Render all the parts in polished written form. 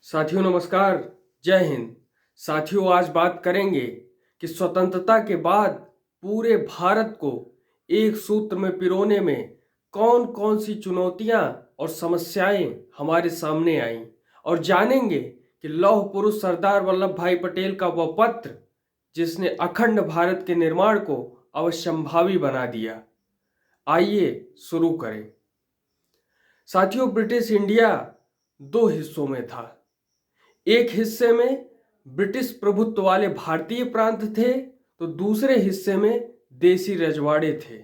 साथियों नमस्कार। जय हिंद। साथियों आज बात करेंगे कि स्वतंत्रता के बाद पूरे भारत को एक सूत्र में पिरोने में कौन कौन सी चुनौतियां और समस्याएं हमारे सामने आईं और जानेंगे कि लौह पुरुष सरदार वल्लभ भाई पटेल का वह पत्र जिसने अखंड भारत के निर्माण को अवश्यंभावी बना दिया। आइए शुरू करें। साथियों ब्रिटिश इंडिया दो हिस्सों में था। एक हिस्से में ब्रिटिश प्रभुत्व वाले भारतीय प्रांत थे तो दूसरे हिस्से में देसी रजवाड़े थे।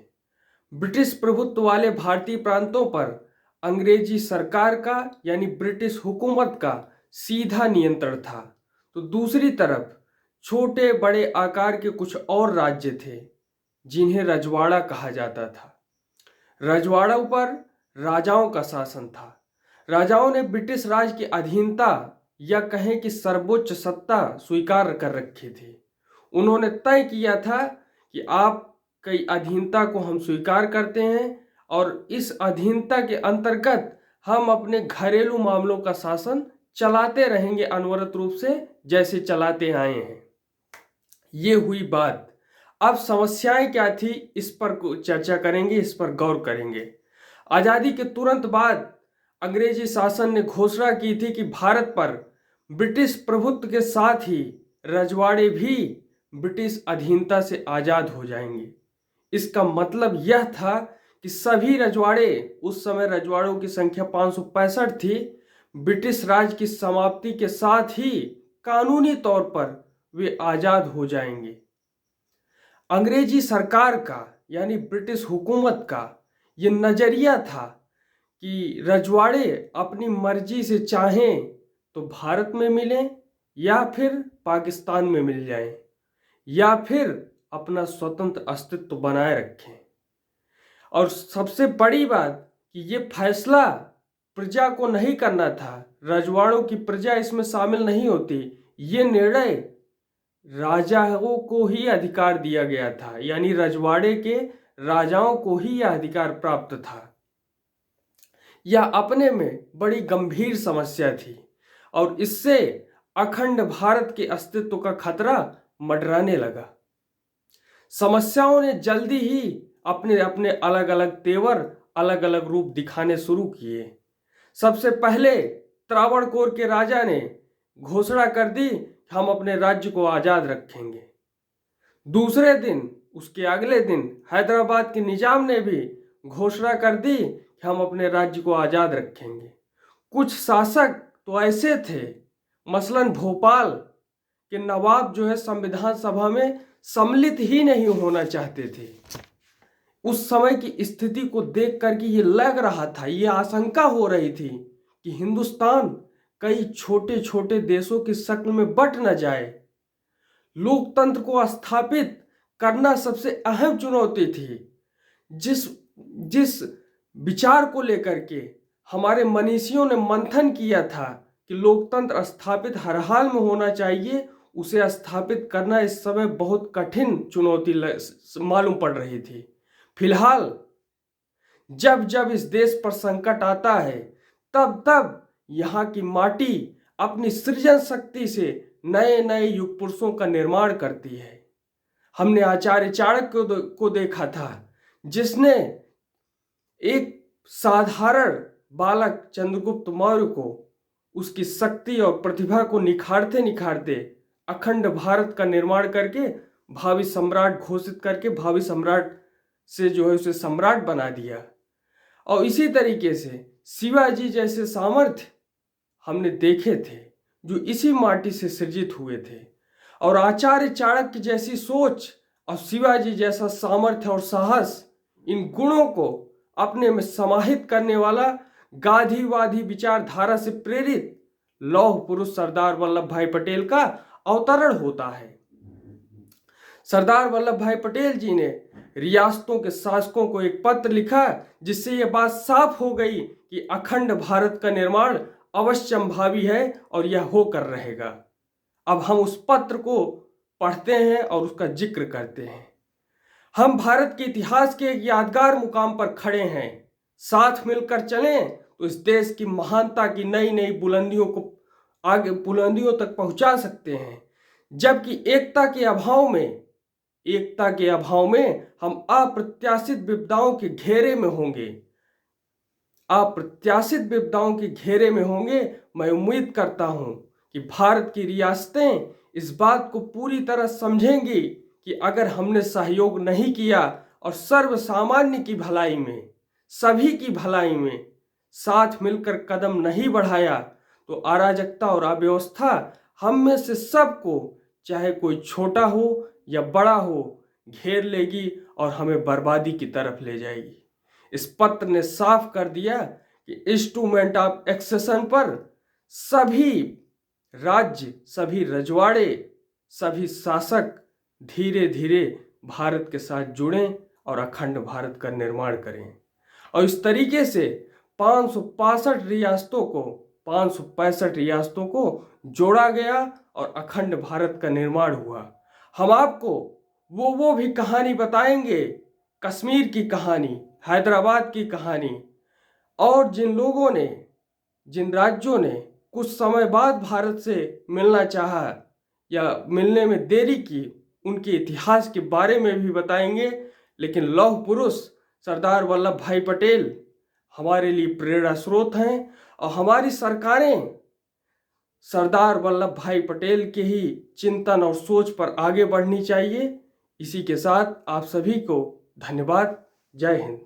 ब्रिटिश प्रभुत्व वाले भारतीय प्रांतों पर अंग्रेजी सरकार का यानी ब्रिटिश हुकूमत का सीधा नियंत्रण था, तो दूसरी तरफ छोटे बड़े आकार के कुछ और राज्य थे जिन्हें रजवाड़ा कहा जाता था। रजवाड़ों पर राजाओं का शासन था। राजाओं ने ब्रिटिश राज की अधीनता या कहें कि सर्वोच्च सत्ता स्वीकार कर रखी थी। उन्होंने तय किया था कि आप कई अधीनता को हम स्वीकार करते हैं और इस अधीनता के अंतर्गत हम अपने घरेलू मामलों का शासन चलाते रहेंगे अनवरत रूप से जैसे चलाते आए हैं। ये हुई बात। अब समस्याएं क्या थी इस पर चर्चा करेंगे, इस पर गौर करेंगे। आजादी के तुरंत बाद अंग्रेजी शासन ने घोषणा की थी कि भारत पर ब्रिटिश प्रभुत्व के साथ ही रजवाड़े भी ब्रिटिश अधीनता से आजाद हो जाएंगे। इसका मतलब यह था कि सभी रजवाड़े, उस समय रजवाड़ों की संख्या 565 थी, ब्रिटिश राज की समाप्ति के साथ ही कानूनी तौर पर वे आजाद हो जाएंगे। अंग्रेजी सरकार का यानी ब्रिटिश हुकूमत का यह नजरिया था कि रजवाड़े अपनी मर्जी से चाहें तो भारत में मिलें या फिर पाकिस्तान में मिल जाएं या फिर अपना स्वतंत्र अस्तित्व बनाए रखें। और सबसे बड़ी बात कि ये फैसला प्रजा को नहीं करना था, रजवाड़ों की प्रजा इसमें शामिल नहीं होती। ये निर्णय राजाओं को ही अधिकार दिया गया था, यानी रजवाड़े के राजाओं को ही यह अधिकार प्राप्त था। यह अपने में बड़ी गंभीर समस्या थी और इससे अखंड भारत के अस्तित्व का खतरा मंडराने लगा। समस्याओं ने जल्दी ही अपने अपने अलग अलग तेवर, अलग अलग रूप दिखाने शुरू किए। सबसे पहले त्रावणकोर के राजा ने घोषणा कर दी हम अपने राज्य को आजाद रखेंगे। दूसरे दिन, उसके अगले दिन हैदराबाद के निजाम ने भी घोषणा कर दी कि हम अपने राज्य को आजाद रखेंगे। कुछ शासक तो ऐसे थे, मसलन भोपाल के नवाब जो है संविधान सभा में सम्मिलित ही नहीं होना चाहते थे। उस समय की स्थिति को देख करके ये लग रहा था, ये आशंका हो रही थी कि हिंदुस्तान कई छोटे छोटे देशों की शक्ल में बट न जाए। लोकतंत्र को स्थापित करना सबसे अहम चुनौती थी। जिस विचार को लेकर के हमारे मनीषियों ने मंथन किया था कि लोकतंत्र स्थापित हर हाल में होना चाहिए, उसे स्थापित करना इस समय बहुत कठिन चुनौती मालूम पड़ रही थी। फिलहाल जब जब इस देश पर संकट आता है तब तब यहाँ की माटी अपनी सृजन शक्ति से नए नए युग पुरुषों का निर्माण करती है। हमने आचार्य चाणक्य को देखा था जिसने एक साधारण बालक चंद्रगुप्त मौर्य को उसकी शक्ति और प्रतिभा को निखारते निखारते अखंड भारत का निर्माण करके भावी सम्राट घोषित करके भावी सम्राट से जो है उसे सम्राट बना दिया। और इसी तरीके से शिवाजी जैसे सामर्थ्य हमने देखे थे जो इसी माटी से सृजित हुए थे। और आचार्य चाणक्य जैसी सोच और शिवाजी जैसा सामर्थ्य और साहस, इन गुणों को अपने में समाहित करने वाला गांधीवादी विचारधारा से प्रेरित लौह पुरुष सरदार वल्लभ भाई पटेल का अवतरण होता है। सरदार वल्लभ भाई पटेल जी ने रियासतों के शासकों को एक पत्र लिखा जिससे यह बात साफ हो गई कि अखंड भारत का निर्माण अवश्यंभावी है और यह होकर रहेगा। अब हम उस पत्र को पढ़ते हैं और उसका जिक्र करते हैं। हम भारत के इतिहास के एक यादगार मुकाम पर खड़े हैं। साथ मिलकर चलें तो इस देश की महानता की नई नई बुलंदियों को आगे बुलंदियों तक पहुंचा सकते हैं। जबकि एकता के अभाव में हम अप्रत्याशित विपदाओं के घेरे में होंगे। मैं उम्मीद करता हूं कि भारत की रियासतें इस बात को पूरी तरह समझेंगी कि अगर हमने सहयोग नहीं किया और सर्वसामान्य की भलाई में, सभी की भलाई में साथ मिलकर कदम नहीं बढ़ाया, तो अराजकता और अव्यवस्था हम में से सबको, चाहे कोई छोटा हो या बड़ा हो, घेर लेगी और हमें बर्बादी की तरफ ले जाएगी। इस पत्र ने साफ कर दिया कि इंस्ट्रूमेंट ऑफ एक्सेशन पर सभी राज्य, सभी रजवाड़े, सभी शासक धीरे धीरे भारत के साथ जुड़ें और अखंड भारत का निर्माण करें। और इस तरीके से 565 रियासतों को जोड़ा गया और अखंड भारत का निर्माण हुआ। हम आपको वो भी कहानी बताएंगे, कश्मीर की कहानी, हैदराबाद की कहानी, और जिन राज्यों ने कुछ समय बाद भारत से मिलना चाहा या मिलने में देरी की, उनके इतिहास के बारे में भी बताएंगे। लेकिन लौह पुरुष सरदार वल्लभ भाई पटेल हमारे लिए प्रेरणा स्रोत हैं और हमारी सरकारें सरदार वल्लभ भाई पटेल के ही चिंतन और सोच पर आगे बढ़नी चाहिए। इसी के साथ आप सभी को धन्यवाद। जय हिंद।